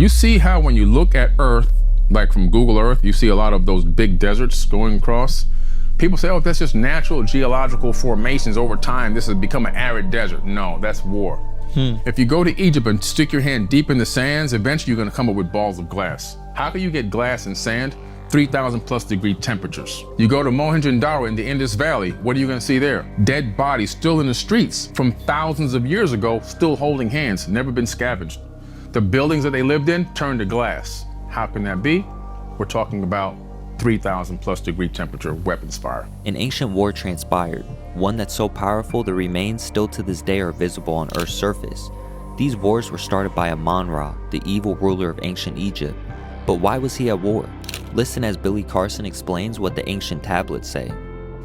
You see how when you look at Earth, like from Google Earth, you see a lot of those big deserts going across. People say, oh, that's just natural geological formations over time. This has become an arid desert. No, that's war. If you go to Egypt and stick your hand deep in the sands, eventually you're gonna come up with balls of glass. How can you get glass and sand? 3,000 plus degree temperatures. You go to Mohenjo-Daro in the Indus Valley, what are you gonna see there? Dead bodies still in the streets from thousands of years ago, still holding hands, never been scavenged. The buildings that they lived in turned to glass. How can that be? We're talking about 3,000 plus degree temperature weapons fire. An ancient war transpired, one that's so powerful the remains still to this day are visible on Earth's surface. These wars were started by Amun-Ra, the evil ruler of ancient Egypt. But why was he at war? Listen as Billy Carson explains what the ancient tablets say.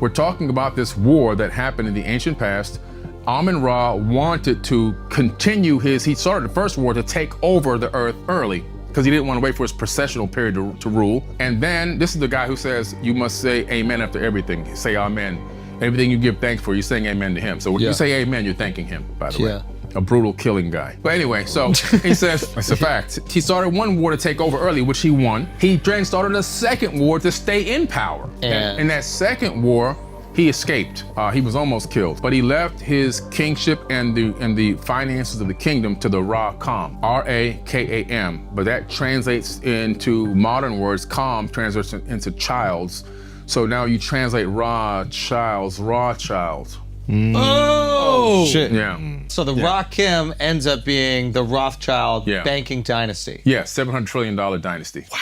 We're talking about this war that happened in the ancient past. Amun-Ra wanted to continue he started the first war to take over the earth early because he didn't want to wait for his processional period to rule. And then this is the guy who says, you must say amen after everything. Say amen. Everything you give thanks for, you're saying amen to him. So when you say amen, you're thanking him, by the way. A brutal killing guy. But anyway, so he says, it's a fact. He started one war to take over early, which he won. He then started a second war to stay in power. And in that second war, he escaped. He was almost killed, but he left his kingship and the finances of the kingdom to the Ra-Kam, R-A-K-A-M. But that translates into modern words. Kam translates into childs. So now you translate Rothschilds, Rothschild. Oh shit! Yeah. So the Ra-Kam ends up being the Rothschild banking dynasty. Yeah, $700 trillion dynasty. Wow.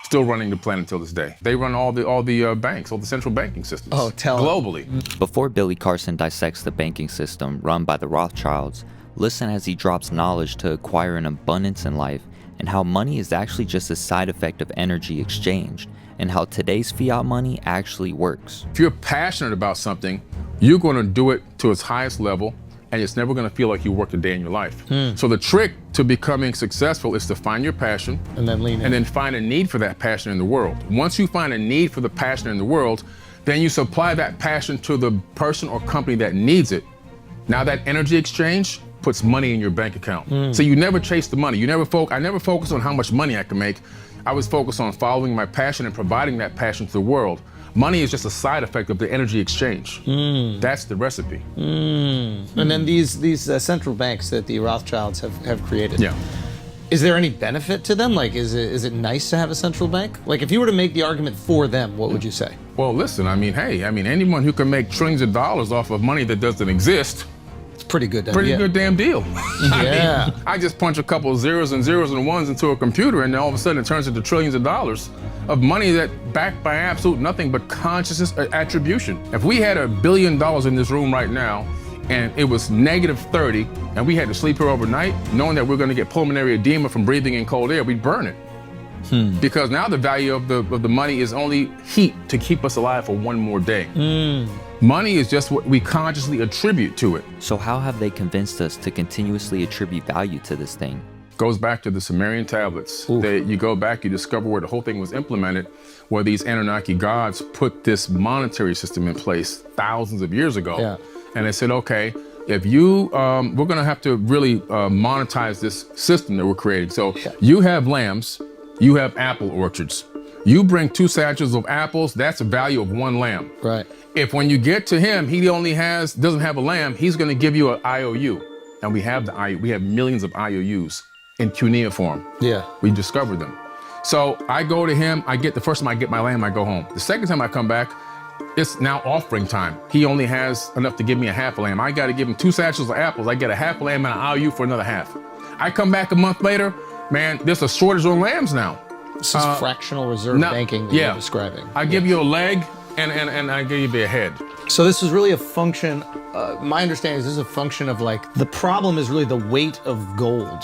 Still running the planet until this day. They run all the banks, all the central banking systems. Oh, globally. Before Billy Carson dissects the banking system run by the Rothschilds, listen as he drops knowledge to acquire an abundance in life and how money is actually just a side effect of energy exchanged and how today's fiat money actually works. If you're passionate about something, you're going to do it to its highest level, and it's never going to feel like you worked a day in your life. So the trick to becoming successful is to find your passion and then lean in. And then find a need for that passion in the world. Once you find a need for the passion in the world, then you supply that passion to the person or company that needs it. Now that energy exchange puts money in your bank account. So you never chase the money. I never focus on how much money I can make. I was focused on following my passion and providing that passion to the world. Money is just a side effect of the energy exchange. That's the recipe. And then these central banks that the Rothschilds have created. Yeah. Is there any benefit to them? Like, is it nice to have a central bank? Like, if you were to make the argument for them, what would you say? Well, listen, anyone who can make trillions of dollars off of money that doesn't exist, pretty good. Good damn deal. Yeah. I just punch a couple of zeros and ones into a computer, and then all of a sudden it turns into trillions of dollars of money that backed by absolute nothing but consciousness attribution. If we had $1 billion in this room right now, and it was -30, and we had to sleep here overnight, knowing that we're going to get pulmonary edema from breathing in cold air, we'd burn it. Because now the value of the money is only heat to keep us alive for one more day. Money is just what we consciously attribute to it. So how have they convinced us to continuously attribute value to this thing? Goes back to the Sumerian tablets. You go back, you discover where the whole thing was implemented, where these Anunnaki gods put this monetary system in place thousands of years ago. Yeah. And they said, okay, if you, we're gonna have to really monetize this system that we're creating. So you have lambs, you have apple orchards. You bring 2 satchels of apples, that's a value of 1 lamb. Right. If when you get to him, he doesn't have a lamb, he's gonna give you an IOU. And we have millions of IOUs in cuneiform. Yeah. We discovered them. So I go to him, the first time I get my lamb, I go home. The second time I come back, it's now offering time. He only has enough to give me a half a lamb. I gotta give him 2 satchels of apples. I get a half a lamb and an IOU for another half. I come back a month later, man, there's a shortage on lambs now. This is fractional reserve banking that you're describing. I give you a leg and I give you a head. So this is really a function, my understanding is this is a function of like, the problem is really the weight of gold.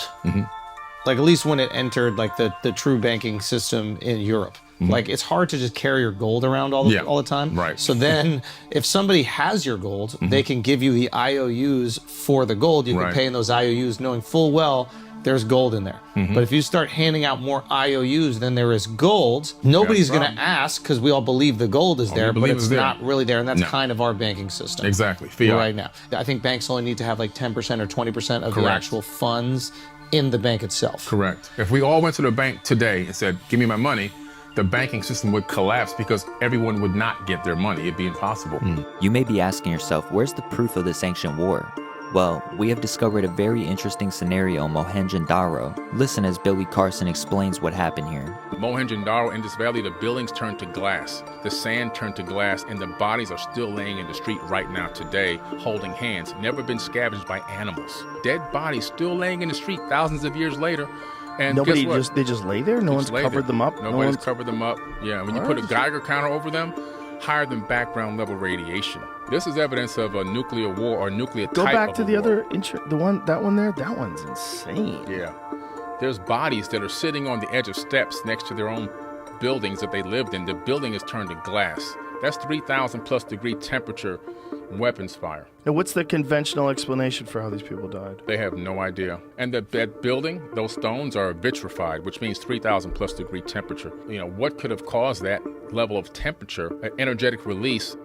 Like at least when it entered like the true banking system in Europe. Like it's hard to just carry your gold around all the time. Right. So then if somebody has your gold, they can give you the IOUs for the gold. You can pay in those IOUs knowing full well there's gold in there. But if you start handing out more IOUs than there is gold, nobody's going to ask because we all believe the gold is there, but it's not really there. And that's kind of our banking system. Exactly. Fiat. Right now. I think banks only need to have like 10% or 20% of the actual funds in the bank itself. Correct. If we all went to the bank today and said, give me my money, the banking system would collapse because everyone would not get their money. It'd be impossible. You may be asking yourself, where's the proof of this ancient war? Well, we have discovered a very interesting scenario in Mohenjo-Daro. Listen as Billy Carson explains what happened here. Mohenjo-Daro, in this valley, the buildings turned to glass, the sand turned to glass, and the bodies are still laying in the street right now today, holding hands, never been scavenged by animals. Dead bodies still laying in the street thousands of years later. And nobody guess what? they just lay there? No one's covered them up? Nobody's covered them up. Yeah, when you put a Geiger counter over them, higher than background level radiation. This is evidence of a nuclear war or nuclear type of Go back to the war. other, that one there? That one's insane. Yeah. There's bodies that are sitting on the edge of steps next to their own buildings that they lived in. The building is turned to glass. That's 3,000 plus degree temperature weapons fire. Now, what's the conventional explanation for how these people died? They have no idea. And that building, those stones are vitrified, which means 3,000 plus degree temperature. You know, what could have caused that level of temperature, an energetic release?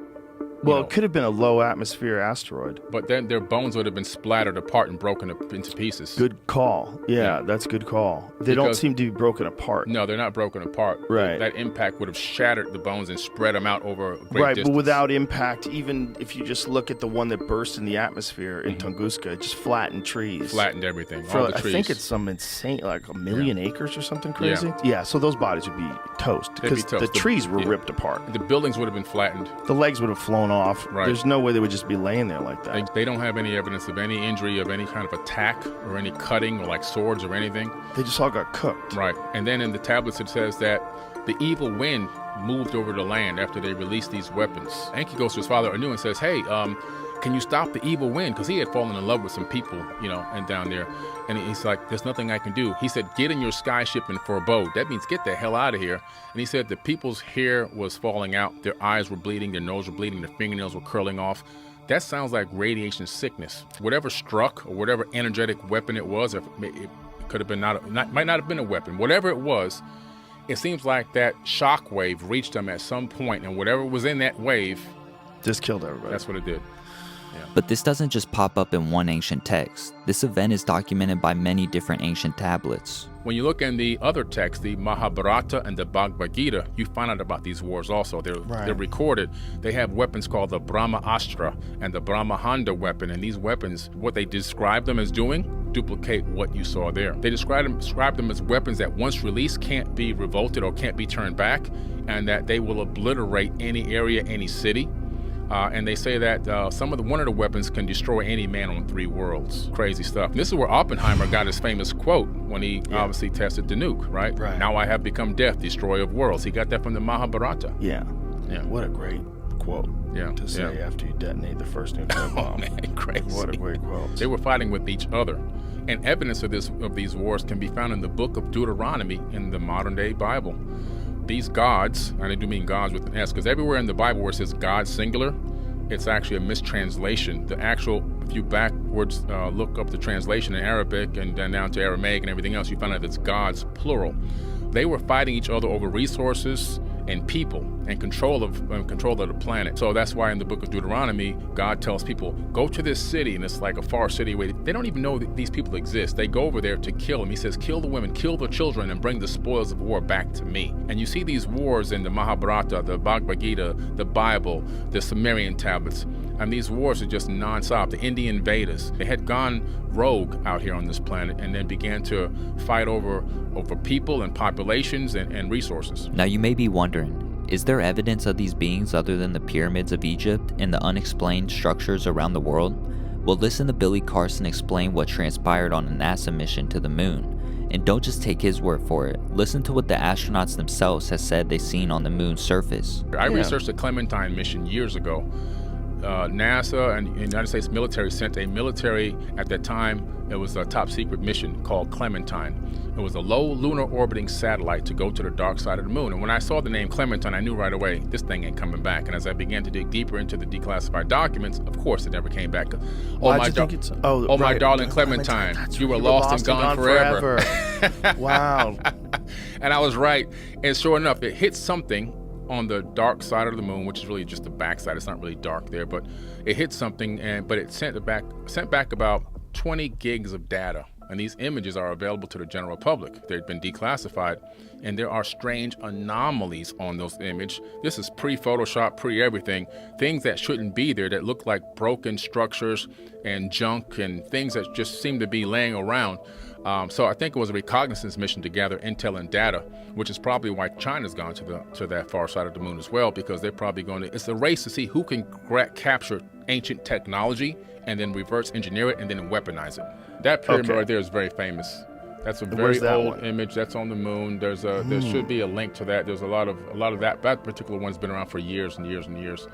Well, it could have been a low atmosphere asteroid. But then their bones would have been splattered apart and broken up into pieces. Good call. Yeah, that's a good call. They don't seem to be broken apart. No, they're not broken apart. Right. That impact would have shattered the bones and spread them out over a great Right, distance. but without impact, even if you just look at the one that burst in the atmosphere in Tunguska, it just flattened trees. Flattened everything, all the I trees. think it's some insane, like 1 million acres or something crazy. Yeah, so those bodies would be toast because the trees were ripped apart. The buildings would have been flattened. The legs would have flown off. Right. There's no way they would just be laying there like that. They don't have any evidence of any injury, of any kind of attack or any cutting or like swords or anything. They just all got cooked. Right. And then in the tablets it says that the evil wind moved over the land after they released these weapons. Enki goes to his father Anu and says, hey, can you stop the evil wind? Because he had fallen in love with some people, and down there. And he's like, there's nothing I can do. He said, get in your sky ship and forebode. That means get the hell out of here. And he said the people's hair was falling out. Their eyes were bleeding. Their nose were bleeding. Their fingernails were curling off. That sounds like radiation sickness. Whatever struck or whatever energetic weapon it was, it could have been might not have been a weapon. Whatever it was, it seems like that shock wave reached them at some point, and whatever was in that wave just killed everybody. That's what it did. But this doesn't just pop up in one ancient text. This event is documented by many different ancient tablets. When you look in the other texts, the Mahabharata and the Bhagavad Gita, you find out about these wars also. They're recorded. They have weapons called the Brahma Astra and the Brahmahanda weapon. And these weapons, what they describe them as doing, duplicate what you saw there. They describe them as weapons that once released can't be revolted or can't be turned back, and that they will obliterate any area, any city. And they say that one of the weapons can destroy any man on 3 worlds. Crazy stuff. And this is where Oppenheimer got his famous quote when he obviously tested the nuke, right? Now I have become death, destroyer of worlds. He got that from the Mahabharata. Yeah. What a great quote to say after you detonate the first nuclear bomb. Oh, man, crazy. What a great quote. They were fighting with each other. And evidence of these wars can be found in the book of Deuteronomy in the modern day Bible. These gods, and I do mean gods with an S, because everywhere in the Bible where it says God singular, it's actually a mistranslation. The actual, if you backwards look up the translation in Arabic and then down to Aramaic and everything else, you find out it's gods plural. They were fighting each other over resources and people and control of the planet. So that's why in the book of Deuteronomy, God tells people, go to this city, and it's like a far city away. They don't even know that these people exist. They go over there to kill them. He says, kill the women, kill the children, and bring the spoils of war back to me. And you see these wars in the Mahabharata, the Bhagavad Gita, the Bible, the Sumerian tablets. And these wars are just nonstop. The Indian Vedas, they had gone rogue out here on this planet and then began to fight over people and populations and resources. Now you may be wondering, is there evidence of these beings other than the pyramids of Egypt and the unexplained structures around the world? Well, listen to Billy Carson explain what transpired on a NASA mission to the moon. And don't just take his word for it. Listen to what the astronauts themselves have said they seen on the moon's surface. I researched the Clementine mission years ago. NASA and the United States military sent a military, at that time, it was a top secret mission called Clementine. It was a low lunar orbiting satellite to go to the dark side of the moon. And when I saw the name Clementine, I knew right away, this thing ain't coming back. And as I began to dig deeper into the declassified documents, of course it never came back. My darling Clementine, you were lost and gone forever. Wow. And I was right. And sure enough, it hit something on the dark side of the moon, which is really just the backside. It's not really dark there, but it hit something, but it sent back about 20 gigs of data. And these images are available to the general public. They've been declassified, and there are strange anomalies on those images. This is pre-Photoshop, pre-everything. Things that shouldn't be there that look like broken structures and junk and things that just seem to be laying around. So I think it was a reconnaissance mission to gather intel and data, which is probably why China's gone to that far side of the moon as well, because they're probably going to, it's a race to see who can capture ancient technology and then reverse engineer it and then weaponize it. That pyramid right there is very famous. That's a very old image. That's on the moon. There should be a link to that. There's a lot of that particular one's been around for years and years and years.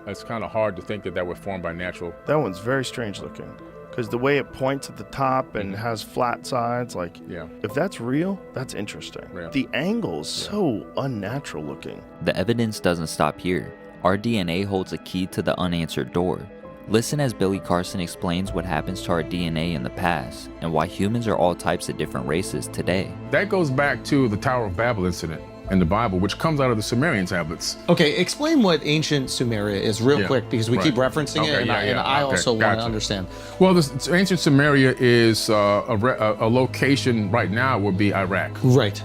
It's kind of hard to think that were formed by natural. That one's very strange looking, because the way it points at the top and has flat sides, if that's real, that's interesting. Yeah. The angle is so unnatural looking. The evidence doesn't stop here. Our DNA holds a key to the unanswered door. Listen as Billy Carson explains what happens to our DNA in the past and why humans are all types of different races today. That goes back to the Tower of Babel incident in the Bible, which comes out of the Sumerian tablets. Okay, explain what ancient Sumeria is real quick, because we keep referencing it, and I also want to understand. Well, ancient Sumeria is a location right now would be Iraq. Right.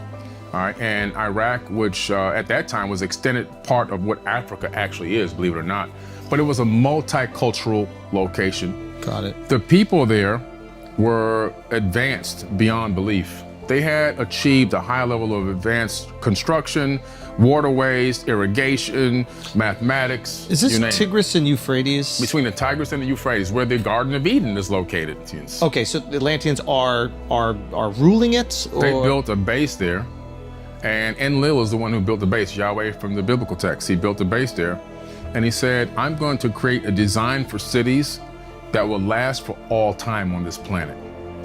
All right, and Iraq, which at that time was extended part of what Africa actually is, believe it or not. But it was a multicultural location. Got it. The people there were advanced beyond belief. They had achieved a high level of advanced construction, waterways, irrigation, mathematics. Is this Tigris and Euphrates? Between the Tigris and the Euphrates, where the Garden of Eden is located. Okay, so the Atlanteans are ruling it? Or? They built a base there, and Enlil is the one who built the base. Yahweh from the biblical text, he built the base there. And he said, I'm going to create a design for cities that will last for all time on this planet.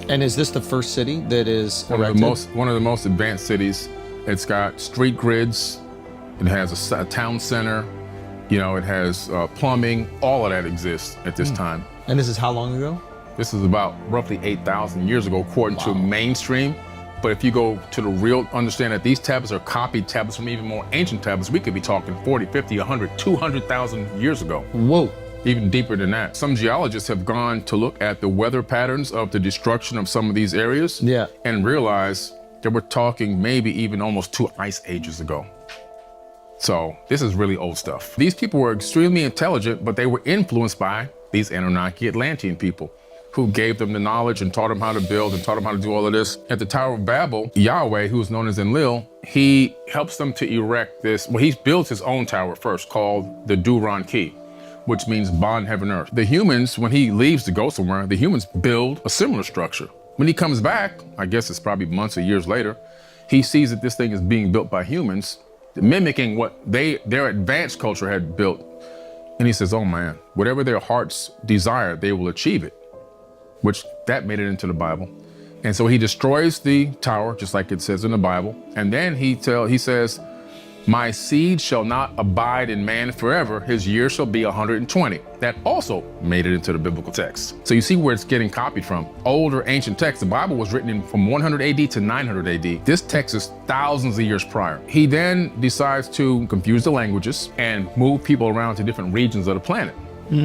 And is this the first city that is erected? One of the most advanced cities. It's got street grids. It has a town center. It has plumbing. All of that exists at this time. And this is how long ago? This is about roughly 8,000 years ago, according to mainstream. But if you go to the real, understand that these tablets are copied tablets from even more ancient tablets. We could be talking 40, 50, 100, 200,000 years ago. Whoa. Even deeper than that. Some geologists have gone to look at the weather patterns of the destruction of some of these areas and realize that we're talking maybe even almost 2 ice ages ago. So this is really old stuff. These people were extremely intelligent, but they were influenced by these Anunnaki Atlantean people, who gave them the knowledge and taught them how to build and taught them how to do all of this. At the Tower of Babel, Yahweh, who is known as Enlil, he helps them to erect this. Well, he builds his own tower first, called the Duran Key, which means bond heaven earth. The humans, when he leaves to go somewhere, the humans build a similar structure. When he comes back, I guess it's probably months or years later, he sees that this thing is being built by humans, mimicking what their advanced culture had built. And he says, oh man, whatever their hearts desire, they will achieve it. Which that made it into the Bible. And so he destroys the tower, just like it says in the Bible. And then he says, my seed shall not abide in man forever. His years shall be 120. That also made it into the biblical text. So you see where it's getting copied from. Older ancient texts. The Bible was written from 100 AD to 900 AD. This text is thousands of years prior. He then decides to confuse the languages and move people around to different regions of the planet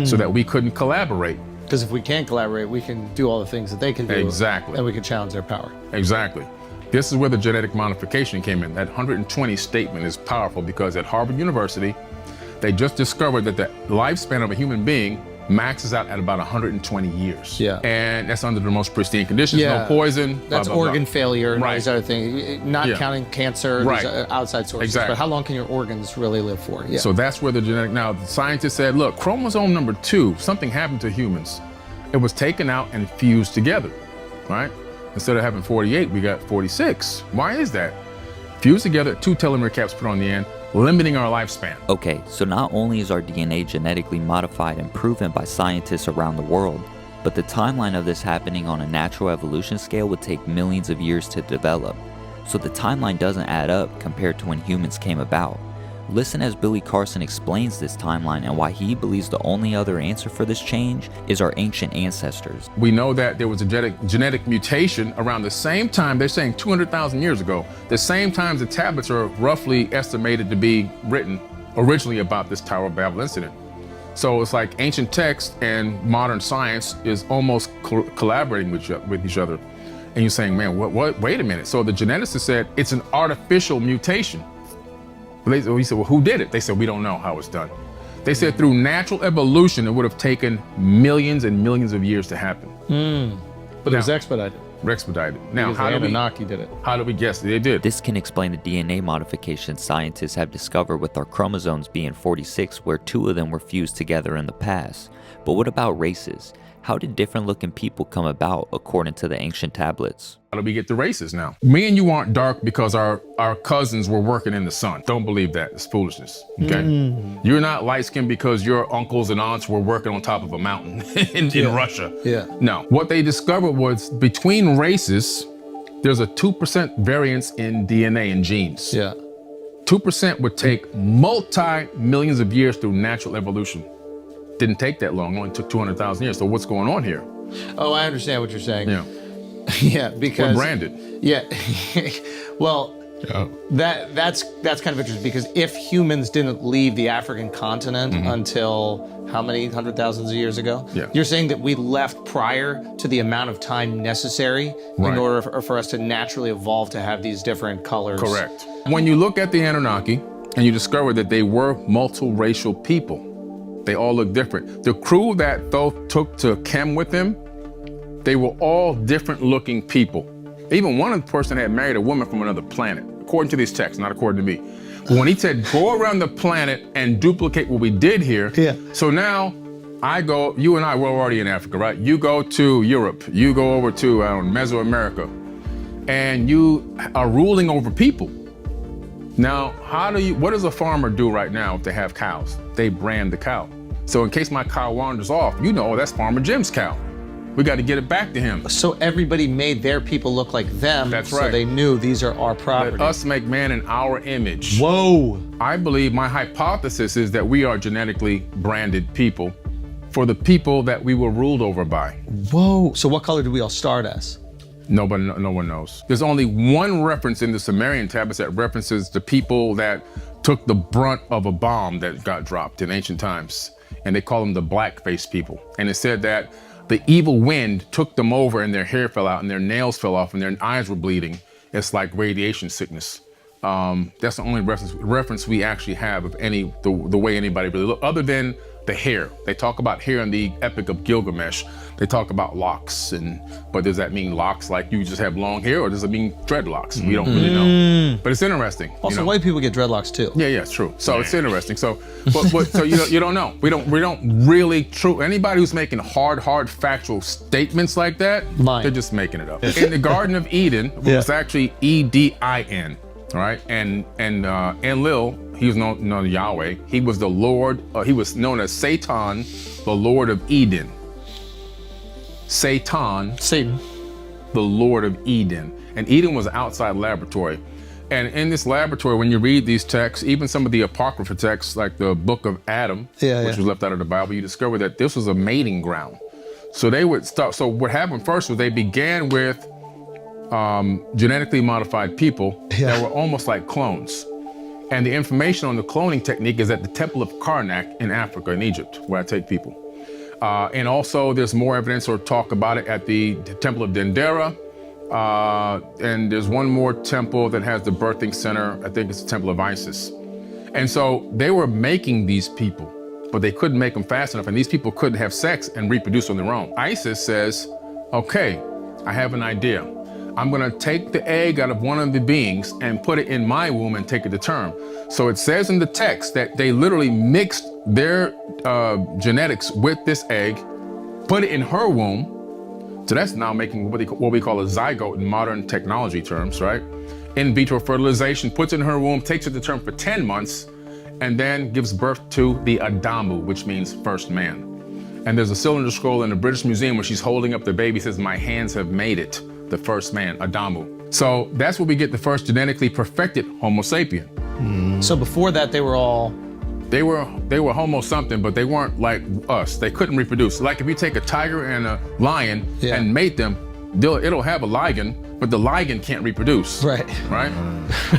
so that we couldn't collaborate. Because if we can't collaborate, we can do all the things that they can do. Exactly. And we can challenge their power. Exactly. This is where the genetic modification came in. That 120 statement is powerful because at Harvard University, they just discovered that the lifespan of a human being maxes out at about 120 years. Yeah. And that's under the most pristine conditions, no poison. That's blah, blah, organ blah. failure and all these other things. Not counting cancer, outside sources. Exactly. But how long can your organs really live for? Yeah. So that's where the genetic, now the scientists said, look, chromosome number 2, something happened to humans. It was taken out and fused together, right? Instead of having 48, we got 46. Why is that? Fused together, 2 telomere caps put on the end, limiting our lifespan. Okay, so not only is our DNA genetically modified and proven by scientists around the world, but the timeline of this happening on a natural evolution scale would take millions of years to develop. So the timeline doesn't add up compared to when humans came about. Listen as Billy Carson explains this timeline and why he believes the only other answer for this change is our ancient ancestors. We know that there was a genetic mutation around the same time, they're saying 200,000 years ago, the same time the tablets are roughly estimated to be written originally about this Tower of Babel incident. So it's like ancient text and modern science is almost collaborating with each other. And you're saying, man, what? Wait a minute. So the geneticist said it's an artificial mutation. He said, well, who did it? They said, we don't know how it's done. They said through natural evolution, it would have taken millions and millions of years to happen. But it was expedited. Now, how did Anunnaki did it? How do we guess they did? This can explain the DNA modification scientists have discovered with our chromosomes being 46, where 2 of them were fused together in the past. But what about races? How did different looking people come about according to the ancient tablets? How do we get the races now? Me and you aren't dark because our cousins were working in the sun. Don't believe that. It's foolishness. Okay? You're not light skinned because your uncles and aunts were working on top of a mountain in Russia. No. What they discovered was between races, there's a 2% variance in DNA and genes. 2% would take multi-millions of years through natural evolution. Didn't take that long, only took 200,000 years. So what's going on here? Oh, I understand what you're saying. Yeah, because we're branded. Well, that's kind of interesting, because if humans didn't leave the African continent until how many 100,000 of years ago? You're saying that we left prior to the amount of time necessary in order for us to naturally evolve to have these different colors. Correct. When you look at the Anunnaki and you discover that they were multiracial people, they all look different. The crew that Thoth took to Chem with him, they were all different looking people. Even one of the person had married a woman from another planet, according to these texts, not according to me. But when he said, go around the planet and duplicate what we did here. So now I go, you and I, we're already in Africa, right? You go to Europe, you go over to Mesoamerica, and you are ruling over people. Now, what does a farmer do right now if they have cows? They brand the cow. So in case my cow wanders off, you know, that's Farmer Jim's cow. We got to get it back to him. So everybody made their people look like them. That's right. So they knew these are our property. Let us make man in our image. Whoa. I believe my hypothesis is that we are genetically branded people for the people that we were ruled over by. Whoa. So what color do we all start as? No one knows. There's only one reference in the Sumerian tablets that references the people that took the brunt of a bomb that got dropped in ancient times. And they call them the black-faced people. And it said that the evil wind took them over and their hair fell out and their nails fell off and their eyes were bleeding. It's like radiation sickness. That's the only reference we actually have of the way anybody really look, other than the hair. They talk about hair in the Epic of Gilgamesh. They talk about locks, but does that mean locks like you just have long hair, or does it mean dreadlocks? We don't really know. But it's interesting. Also, white people get dreadlocks too. Yeah, it's true. So it's interesting. So, so you don't know. We don't really true. Anybody who's making hard factual statements like that, they're just making it up. In the Garden of Eden, it was actually Edin. All right, and Enlil, he was known as Yahweh. He was the Lord. He was known as Satan, the Lord of Eden. Satan, the Lord of Eden, and Eden was an outside laboratory. And in this laboratory, when you read these texts, even some of the apocrypha texts, like the Book of Adam, which was left out of the Bible, you discover that this was a mating ground. So they would start. So what happened first was they began with genetically modified people that were almost like clones. And the information on the cloning technique is at the Temple of Karnak in Africa, in Egypt, where I take people. And also there's more evidence or talk about it at the Temple of Dendera. And there's one more temple that has the birthing center. I think it's the Temple of Isis. And so they were making these people, but they couldn't make them fast enough. And these people couldn't have sex and reproduce on their own. Isis says, okay, I have an idea. I'm gonna take the egg out of one of the beings and put it in my womb and take it to term. So it says in the text that they literally mixed their genetics with this egg, put it in her womb. So that's now making what we call a zygote in modern technology terms, right? In vitro fertilization, puts it in her womb, takes it to term for 10 months, and then gives birth to the Adamu, which means first man. And there's a cylinder scroll in the British Museum where she's holding up the baby, says, my hands have made it. The first man, Adamu. So that's where we get the first genetically perfected Homo sapien. So before that, they were Homo something, but they weren't like us. They couldn't reproduce. Like if you take a tiger and a lion and mate them, it'll have a ligand, but the ligand can't reproduce. Right.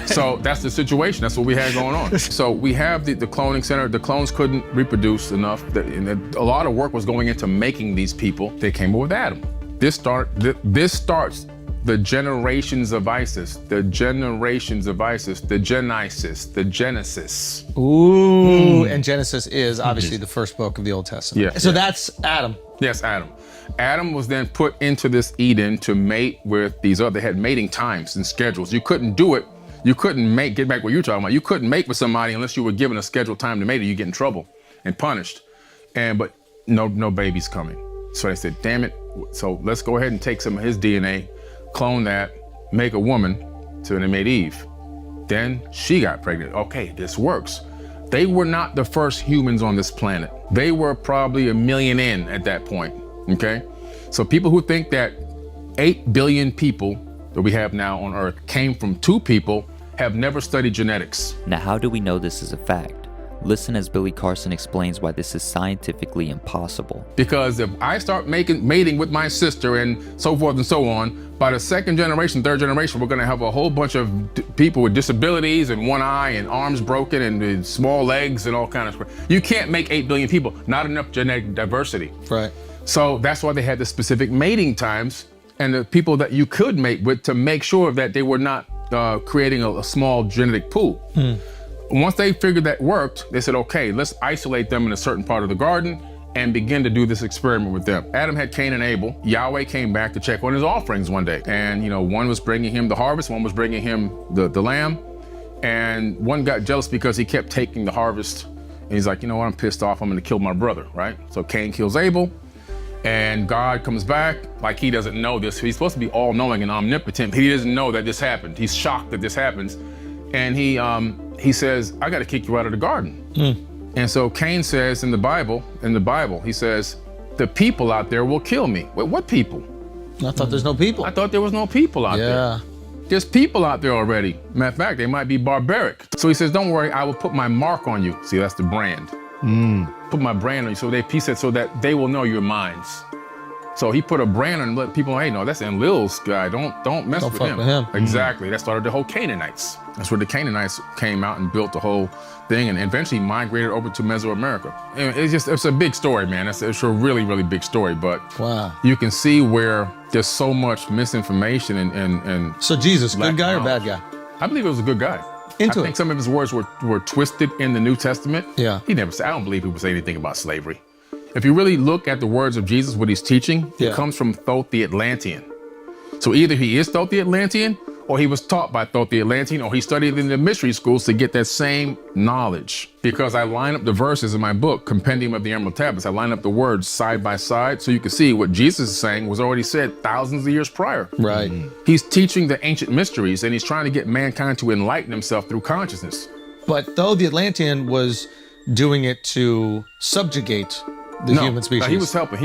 So that's the situation. That's what we had going on. So we have the cloning center. The clones couldn't reproduce enough. A lot of work was going into making these people. They came up with Adam. This starts The generations of ISIS, the generations of ISIS, the Genesis. Ooh, and Genesis is obviously the first book of the Old Testament. Yeah. So that's Adam. Yes, Adam. Adam was then put into this Eden to mate with these other, they had mating times and schedules. You couldn't do it. You couldn't get back what you were talking about. You couldn't mate with somebody unless you were given a scheduled time to mate or you get in trouble and punished. But no babies coming. So they said, damn it. So let's go ahead and take some of his DNA, clone that, make a woman. So they made Eve. Then she got pregnant. Okay, this works. They were not the first humans on this planet. They were probably 1 million in at that point, okay? So people who think that 8 billion people that we have now on Earth came from 2 people have never studied genetics. Now, how do we know this is a fact? Listen as Billy Carson explains why this is scientifically impossible. Because if I start mating with my sister and so forth and so on, by the second generation, third generation, we're gonna have a whole bunch of people with disabilities and one eye and arms broken and small legs and all kinds of stuff. You can't make 8 billion people, not enough genetic diversity. Right. So that's why they had the specific mating times and the people that you could mate with to make sure that they were not creating a small genetic pool. Once they figured that worked, they said, okay, let's isolate them in a certain part of the garden and begin to do this experiment with them. Adam had Cain and Abel. Yahweh came back to check on his offerings one day. And one was bringing him the harvest, one was bringing him the lamb. And one got jealous because he kept taking the harvest. And he's like, you know what, I'm pissed off, I'm gonna kill my brother, right? So Cain kills Abel. And God comes back like he doesn't know this. He's supposed to be all-knowing and omnipotent, but he doesn't know that this happened. He's shocked that this happens. And he says, I got to kick you out of the garden. And so Cain says in the Bible, he says, the people out there will kill me. Wait, what people? I thought there's no people. I thought there was no people out there. There's people out there already. Matter of fact, they might be barbaric. So he says, don't worry, I will put my mark on you. See, that's the brand. Put my brand on you. So he said, so that they will know your minds. So he put a brand on and let people know, hey, no, that's Enlil's guy. Don't mess with him. Exactly. That started the whole Canaanites. That's where the Canaanites came out and built the whole thing and eventually migrated over to Mesoamerica. And it's a big story, man. It's a really, really big story. But you can see where there's so much misinformation and So Jesus, good guy or bad guy? I believe it was a good guy. I think some of his words were twisted in the New Testament. Yeah. He never said, I don't believe he would say anything about slavery. If you really look at the words of Jesus, what he's teaching, it comes from Thoth the Atlantean. So either he is Thoth the Atlantean, or he was taught by Thoth the Atlantean, or he studied in the mystery schools to get that same knowledge. Because I line up the verses in my book, Compendium of the Emerald Tablets, I line up the words side by side so you can see what Jesus is saying was already said thousands of years prior. Right. He's teaching the ancient mysteries and he's trying to get mankind to enlighten himself through consciousness. But though the Atlantean was doing it to subjugate the human species. He was helping.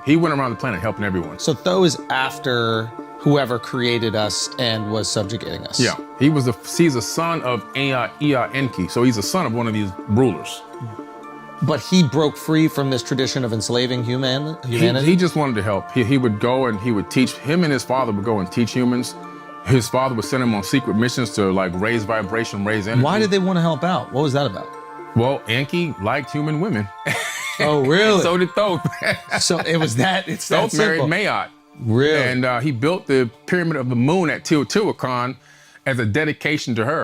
He went around the planet helping everyone. So Thoth is after whoever created us and was subjugating us. Yeah, he's a son of Ea Enki, so he's a son of one of these rulers. But he broke free from this tradition of enslaving humanity? He just wanted to help. He would go and he would teach, him and his father would go and teach humans. His father would send him on secret missions to raise vibration, raise energy. Why did they want to help out? What was that about? Well, Enki liked human women. Oh, really? So did Thoth. So it was that, it's that Thoth married Maat. Really? And he built the Pyramid of the Moon at Teotihuacan as a dedication to her.